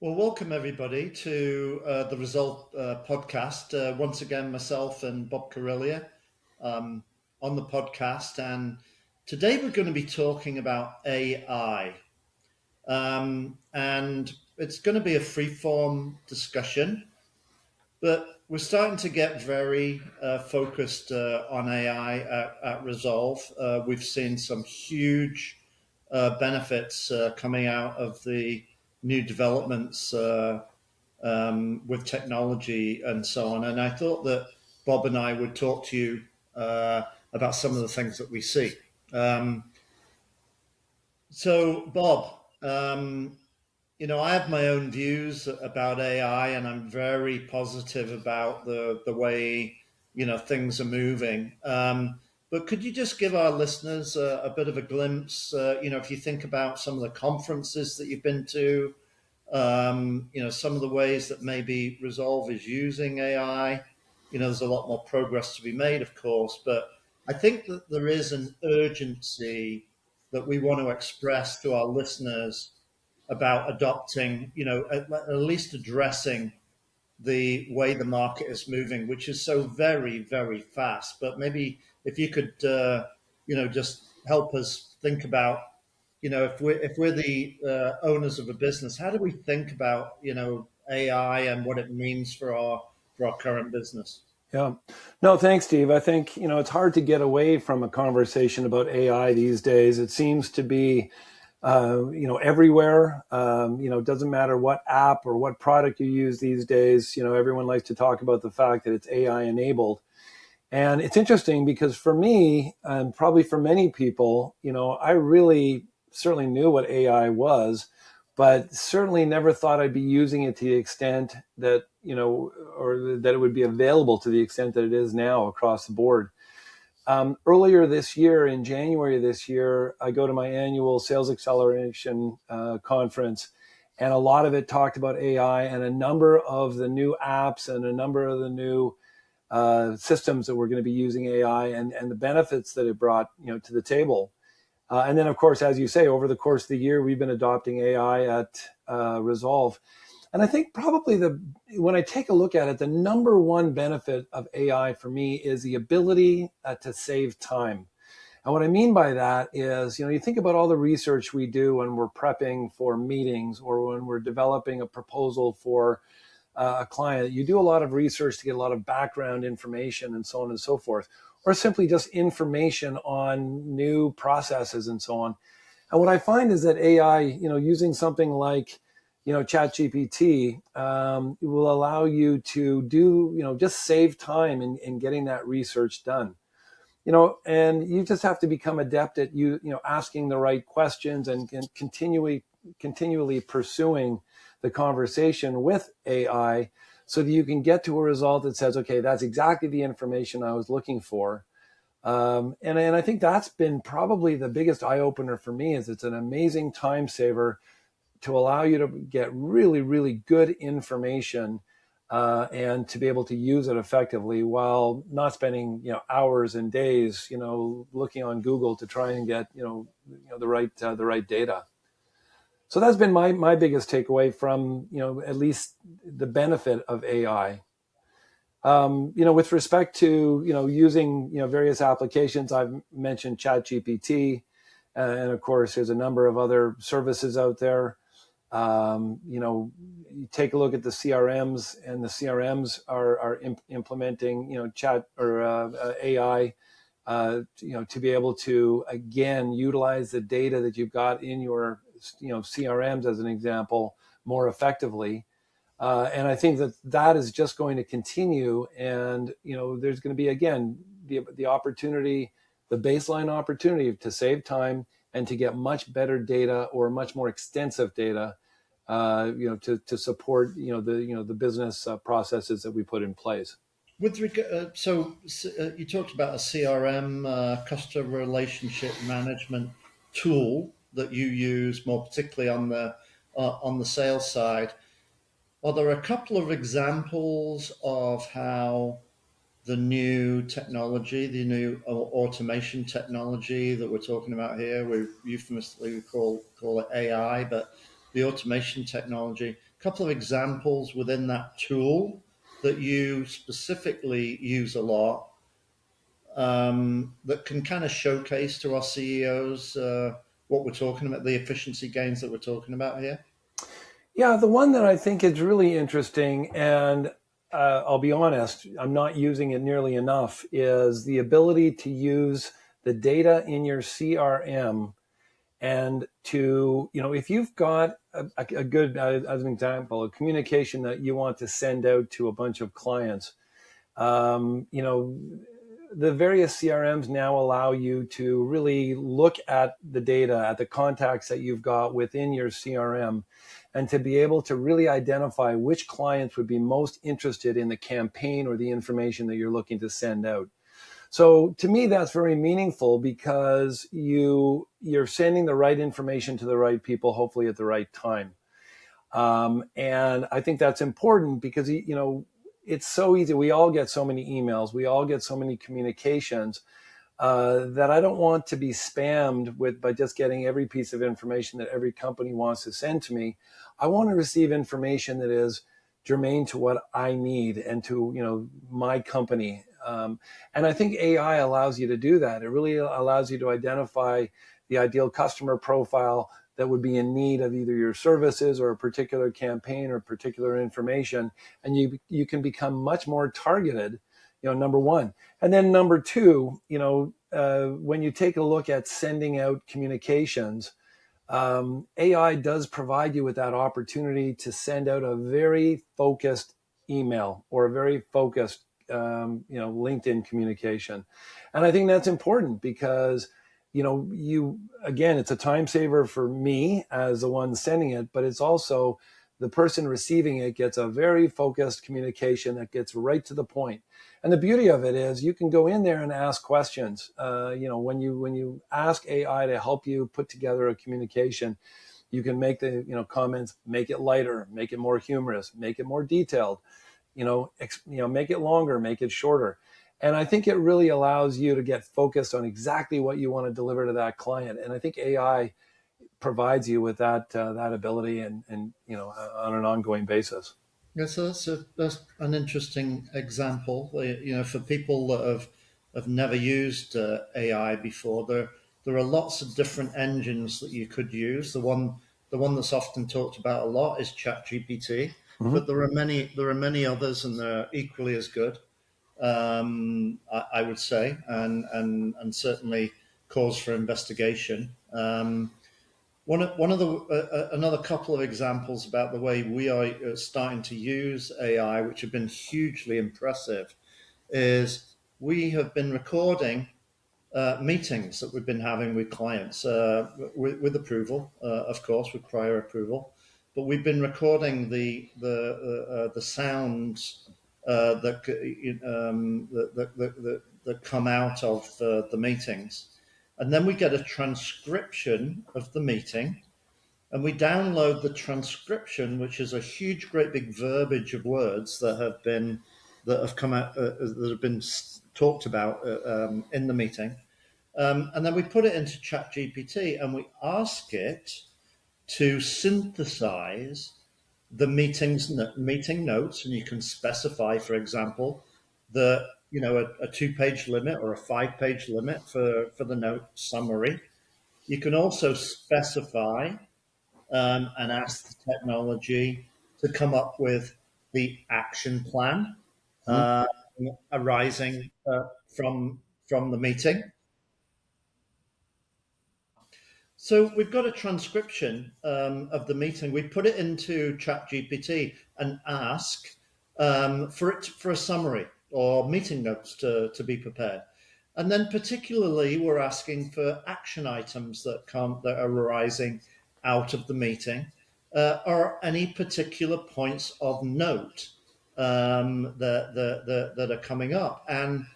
Well, welcome everybody to the Rizolve podcast. Once again, myself and Bob Cariglia um, on the podcast. And today we're going to be talking about AI. And it's going to be a free-form discussion, but we're starting to get very focused on AI at Rizolve. We've seen some huge benefits coming out of the new developments with technology and so on. And I thought that Bob and I would talk to you about some of the things that we see. Um, Bob, I have my own views about AI, and I'm very positive about the way things are moving. But could you just give our listeners a bit of a glimpse? If you think about some of the conferences that you've been to, some of the ways that maybe Resolve is using AI. There's a lot more progress to be made, of course, but I think that there is an urgency that we want to express to our listeners about adopting, at least addressing the way the market is moving, which is so very, very fast. But maybe if you could, just help us think about, if we're the owners of a business, how do we think about, AI and what it means for our current business? Yeah. No, thanks, Steve. I think, it's hard to get away from a conversation about AI these days. It seems to be, everywhere. It doesn't matter what app or what product you use these days. Everyone likes to talk about the fact that it's AI enabled. And it's interesting because for me, and probably for many people, I really certainly knew what AI was, but certainly never thought I'd be using it to the extent that, or that it would be available to the extent that it is now across the board. Earlier this year, in January this year, I go to my annual sales acceleration conference, and a lot of it talked about AI and a number of the new apps and a number of the new systems that we're going to be using AI and the benefits that it brought, to the table. And then, of course, as you say, over the course of the year, we've been adopting AI at Resolve. And I think probably when I take a look at it, the number one benefit of AI for me is the ability to save time. And what I mean by that is, you think about all the research we do when we're prepping for meetings or when we're developing a proposal for a client. You do a lot of research to get a lot of background information and so on and so forth, or simply just information on new processes and so on. And what I find is that AI, using something like, ChatGPT, will allow you to do, just save time in getting that research done. And you just have to become adept at asking the right questions and continually pursuing the conversation with AI so that you can get to a result that says, okay, that's exactly the information I was looking for. And I think that's been probably the biggest eye opener for me. Is it's an amazing time saver to allow you to get really, really good information and to be able to use it effectively while not spending hours and days looking on Google to try and get the right data. So that's been my biggest takeaway from at least the benefit of AI. With respect to using various applications, I've mentioned ChatGPT, and of course there's a number of other services out there. You take a look at the CRMs, and the CRMs are implementing chat or AI to be able to again utilize the data that you've got in your CRMs as an example more effectively. And I think that is just going to continue. And, there's going to be, again, the opportunity, the baseline opportunity to save time and to get much better data or much more extensive data, to support, the business processes that we put in place. You talked about a CRM, customer relationship management tool that you use more particularly on the sales side. Are there a couple of examples of how the new technology, the new automation technology that we're talking about here, we euphemistically call it AI, but the automation technology, couple of examples within that tool that you specifically use a lot, that can kind of showcase to our CEOs what we're talking about, the efficiency gains that we're talking about here? Yeah, the one that I think is really interesting, and I'll be honest, I'm not using it nearly enough, is the ability to use the data in your CRM and to, if you've got a good, as an example, a communication that you want to send out to a bunch of clients, the various CRMs now allow you to really look at the data, at the contacts that you've got within your CRM, and to be able to really identify which clients would be most interested in the campaign or the information that you're looking to send out. So to me, that's very meaningful because you're sending the right information to the right people, hopefully at the right time. And I think that's important because, it's so easy. We all get so many emails. We all get so many communications that I don't want to be spammed by just getting every piece of information that every company wants to send to me. I want to receive information that is germane to what I need and to, my company. And I think AI allows you to do that. It really allows you to identify the ideal customer profile that would be in need of either your services or a particular campaign or particular information. And you can become much more targeted, number one. And then number two, when you take a look at sending out communications, AI does provide you with that opportunity to send out a very focused email or a very focused, LinkedIn communication. And I think that's important because, again, it's a time saver for me as the one sending it, but it's also the person receiving it gets a very focused communication that gets right to the point. And the beauty of it is you can go in there and ask questions. When you ask AI to help you put together a communication, you can make the comments, make it lighter, make it more humorous, make it more detailed, make it longer, make it shorter. And I think it really allows you to get focused on exactly what you want to deliver to that client. And I think AI provides you with that ability and on an ongoing basis. Yeah, so that's an interesting example. For people that have never used AI before, there are lots of different engines that you could use. The one that's often talked about a lot is ChatGPT, Mm-hmm. but there are many others, and they're equally as good. I would say, and certainly cause for investigation. One of the another couple of examples about the way we are starting to use AI, which have been hugely impressive, is we have been recording meetings that we've been having with clients with approval, of course, with prior approval. But we've been recording the sounds that come out of the meetings, and then we get a transcription of the meeting, and we download the transcription, which is a huge, great big verbiage of words that have come out that have been talked about in the meeting. And then we put it into ChatGPT and we ask it to synthesize the meeting notes, and you can specify, for example, a 2-page limit or a 5-page limit for the note summary. You can also specify and ask the technology to come up with the action plan Mm-hmm. uh, arising from the meeting. So we've got a transcription of the meeting. We put it into ChatGPT and ask for a summary or meeting notes to be prepared. And then particularly we're asking for action items that are arising out of the meeting, or any particular points of note that are coming up. And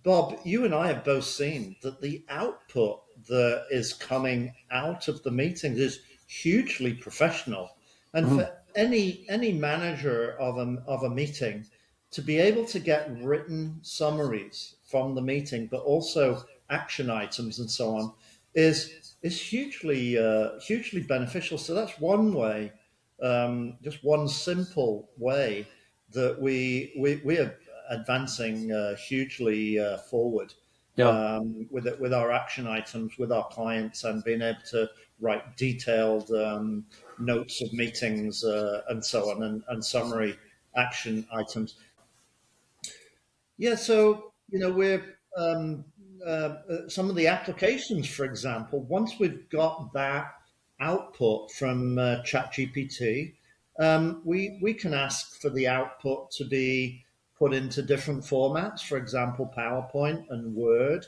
Bob, you and I have both seen that the output that is coming out of the meetings is hugely professional. And Mm-hmm. for any manager of a meeting to be able to get written summaries from the meeting, but also action items and so on, is hugely beneficial. So that's one way just one simple way that we are advancing hugely forward Yeah. with our action items with our clients and being able to write detailed notes of meetings and so on and summary action items. Yeah, so we're some of the applications, for example, once we've got that output from ChatGPT, we can ask for the output to be put into different formats, for example, PowerPoint and Word,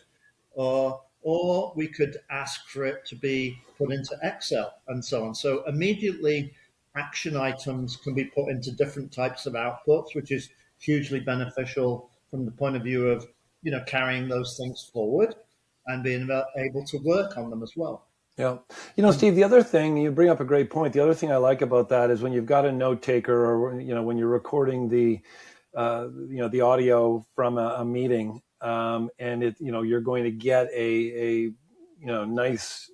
or we could ask for it to be put into Excel and so on. So immediately, action items can be put into different types of outputs, which is hugely beneficial from the point of view of carrying those things forward and being able to work on them as well. Yeah. Steve, the other thing, you bring up a great point. The other thing I like about that is when you've got a note taker or, when you're recording the audio from a meeting, and you're going to get a nice,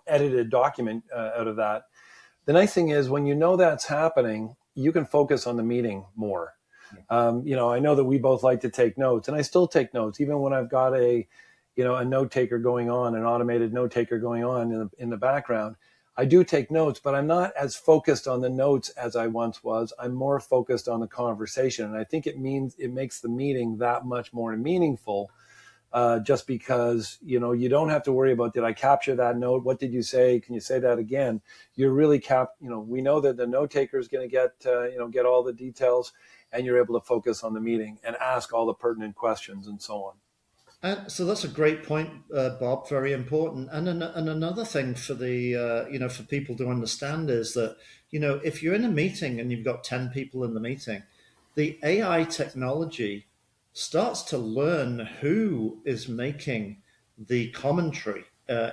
edited document out of that. The nice thing is when that's happening, you can focus on the meeting more. I know that we both like to take notes, and I still take notes, even when I've got a note taker going on, an automated note taker going on in the background. I do take notes, but I'm not as focused on the notes as I once was. I'm more focused on the conversation, and I think it makes the meeting that much more meaningful. Just because you don't have to worry about, did I capture that note? What did you say? Can you say that again? You're really we know that the note taker is going to get all the details, and you're able to focus on the meeting and ask all the pertinent questions and so on. And so that's a great point, Bob. Very important. And another thing for the for people to understand is that if you're in a meeting and you've got 10 people in the meeting, the AI technology starts to learn who is making the commentary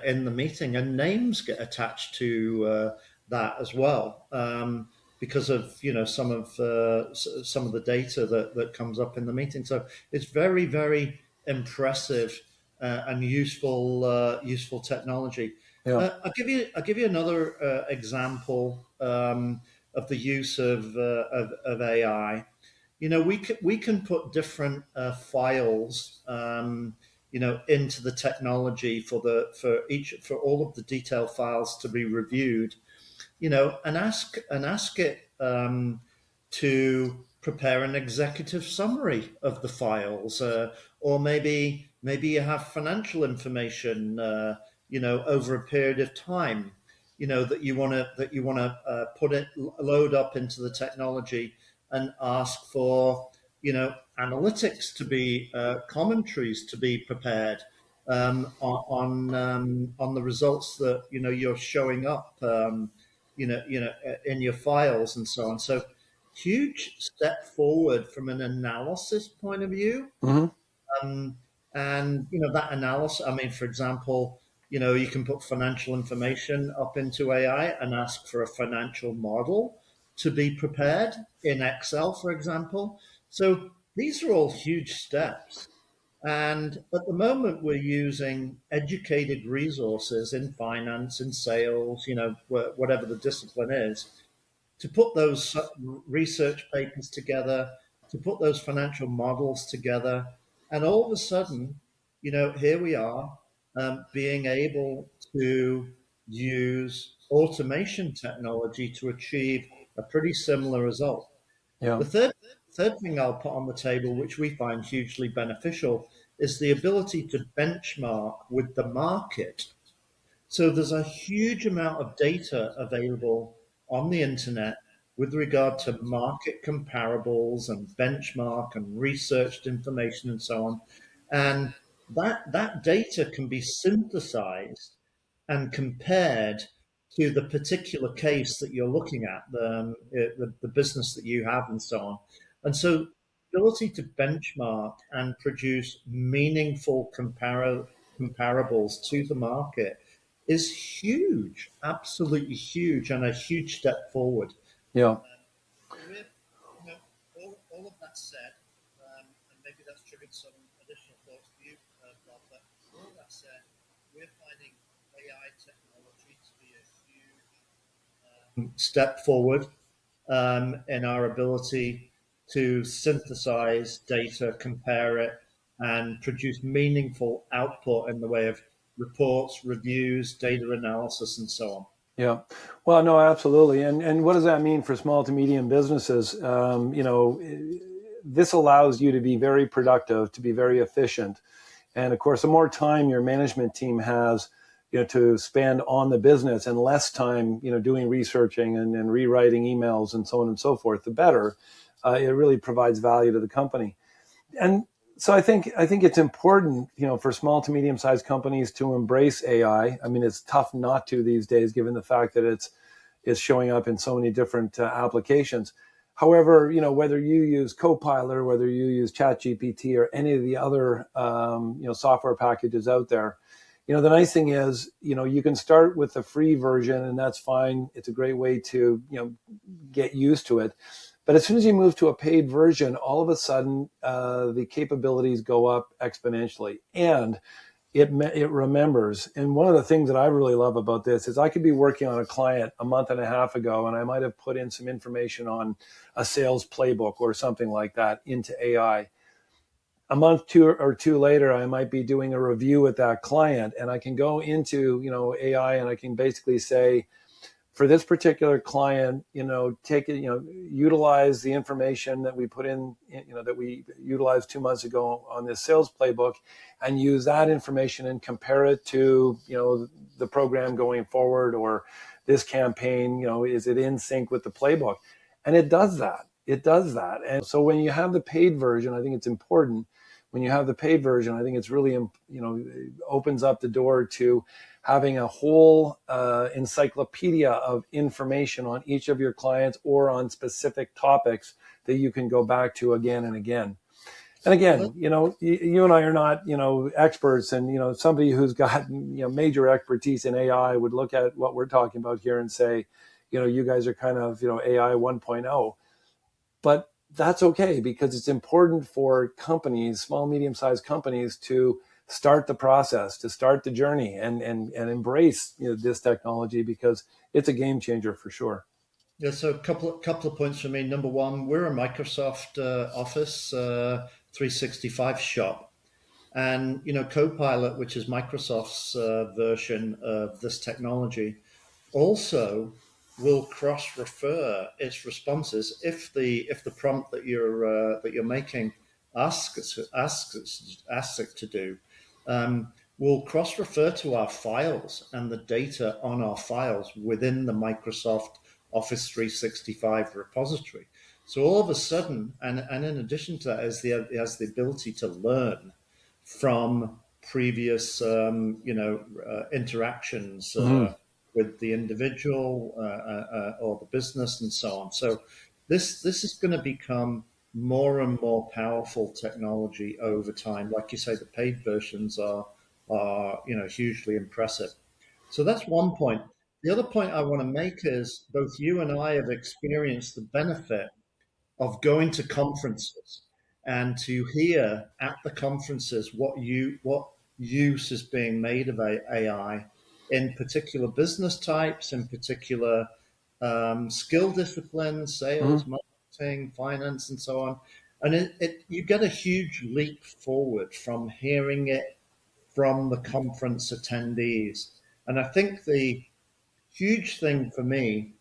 in the meeting, and names get attached to that as well. Because of some of the data that comes up in the meeting, so it's very, very impressive and useful technology. Yeah. I'll give you another example of the use of AI. We can put different files into the technology for all of the detail files to be reviewed, and ask it to prepare an executive summary of the files, or maybe you have financial information, over a period of time, that you want to load up into the technology and ask for, analytics to be commentaries to be prepared on the results that you're showing up. In your files and so on. So huge step forward from an analysis point of view. Mm-hmm. And that analysis, I mean, for example, you can put financial information up into AI and ask for a financial model to be prepared in Excel, for example. So these are all huge steps. And at the moment, we're using educated resources in finance, in sales, whatever the discipline is, to put those research papers together, to put those financial models together. And all of a sudden, here we are, being able to use automation technology to achieve a pretty similar result. Yeah. The third thing I'll put on the table, which we find hugely beneficial, is the ability to benchmark with the market. So there's a huge amount of data available on the internet with regard to market comparables and benchmark and researched information and so on. And that data can be synthesized and compared to the particular case that you're looking at, the business that you have, and so on. And so, the ability to benchmark and produce meaningful comparables to the market is huge, absolutely huge, and a huge step forward. Yeah. With all of that said, and maybe that's triggered some additional thoughts for you, Bob, but all that said, we're finding AI technology to be a huge step forward in our ability to synthesize data, compare it, and produce meaningful output in the way of reports, reviews, data analysis, and so on. Yeah. Well, no, absolutely. And what does that mean for small to medium businesses? This allows you to be very productive, to be very efficient. And of course, the more time your management team has, to spend on the business and less time, doing researching and rewriting emails and so on and so forth, the better. It really provides value to the company. And so I think it's important, for small to medium sized companies to embrace AI. I mean, it's tough not to these days, given the fact that it's showing up in so many different applications. However, whether you use Copilot or whether you use ChatGPT or any of the other software packages out there, the nice thing is, you can start with the free version, and that's fine. It's a great way to get used to it. But as soon as you move to a paid version, all of a sudden the capabilities go up exponentially, and it remembers. And one of the things that I really love about this is I could be working on a client a month and a half ago, and I might have put in some information on a sales playbook or something like that into AI. A month or two later, I might be doing a review with that client, and I can go into AI, and I can basically say, for this particular client, take it, utilize the information that we put in, that we utilized 2 months ago on this sales playbook, and use that information and compare it to, the program going forward, or this campaign, is it in sync with the playbook? And it does that. It does that. And so when you have the paid version, I think it's important. When you have the paid version, I think it's really, it opens up the door to having a whole encyclopedia of information on each of your clients or on specific topics that you can go back to again and again. And again, you and I are not, experts, and, somebody who's got, major expertise in AI would look at what we're talking about here and say, you guys are kind of, AI 1.0. But that's okay, because it's important for companies, small, medium-sized companies, to start the process, to start the journey, and embrace this technology, because it's a game changer for sure. Yeah, so a couple of points for me. Number one, we're a Microsoft Office 365 shop, and Copilot, which is Microsoft's version of this technology, also will cross-refer its responses if the prompt that you're making asks it to do, will cross-refer to our files and the data on our files within the Microsoft Office 365 repository. So all of a sudden, and in addition to that, it has the ability to learn from previous interactions with the individual or the business and so on. So this is going to become more and more powerful technology over time. Like you say, the paid versions are hugely impressive. So that's one point. The other point I want to make is both you and I have experienced the benefit of going to conferences and to hear at the conferences what use is being made of AI in particular business types, in particular skill disciplines, sales, Mm-hmm. marketing, finance, and so on. And you get a huge leap forward from hearing it from the conference attendees. And I think the huge thing for me,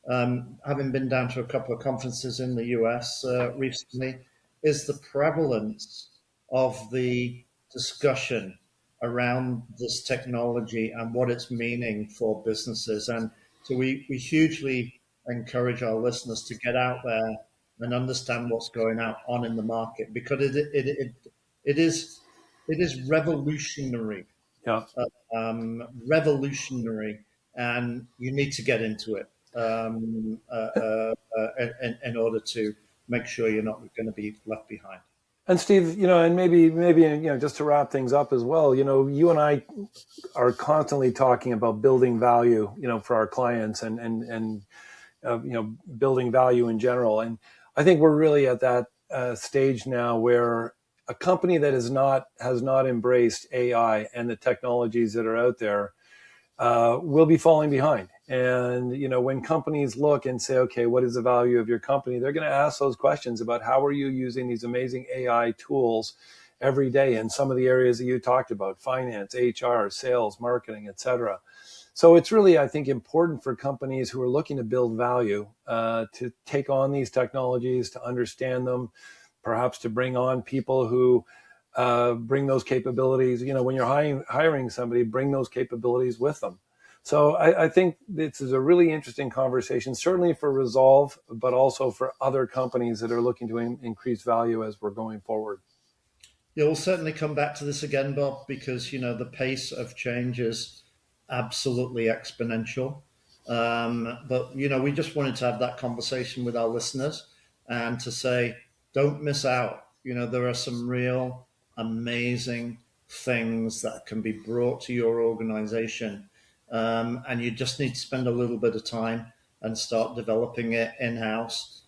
having been down to a couple of conferences in the US recently, is the prevalence of the discussion around this technology and what it's meaning for businesses. And so we hugely encourage our listeners to get out there and understand what's going on in the market, because it is revolutionary, Yeah. revolutionary, and you need to get into it in order to make sure you're not going to be left behind. And Steve, and maybe, just to wrap things up as well, you and I are constantly talking about building value, for our clients, and building value in general. And I think we're really at that stage now where a company that has not embraced AI and the technologies that are out there will be falling behind. And, when companies look and say, okay, what is the value of your company? They're going to ask those questions about how are you using these amazing AI tools every day in some of the areas that you talked about: finance, HR, sales, marketing, etc. So it's really, I think, important for companies who are looking to build value to take on these technologies, to understand them, perhaps to bring on people who bring those capabilities. When you're hiring somebody, bring those capabilities with them. So I think this is a really interesting conversation, certainly for Rizolve, but also for other companies that are looking to increase value as we're going forward. Yeah, we'll certainly come back to this again, Bob, because the pace of change is absolutely exponential. But we just wanted to have that conversation with our listeners and to say, don't miss out. There are some real amazing things that can be brought to your organization, and you just need to spend a little bit of time and start developing it in house,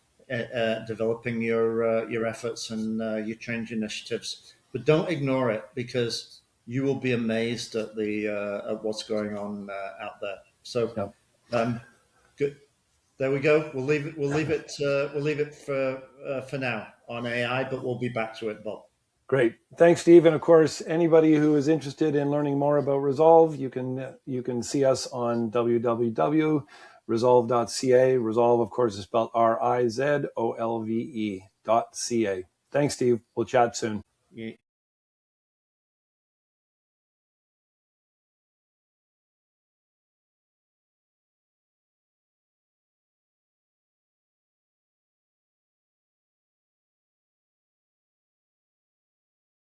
developing your efforts and your change initiatives. But don't ignore it, because you will be amazed at what's going on out there. So, Yeah. good. There we go. We'll leave it. We'll leave it. We'll leave it for now on AI, but we'll be back to it, Bob. Great. Thanks, Steve. And of course, anybody who is interested in learning more about Rizolve, you can see us on www.rizolve.ca. Rizolve, of course, is spelled Rizolve.ca. Thanks, Steve. We'll chat soon. Yeah.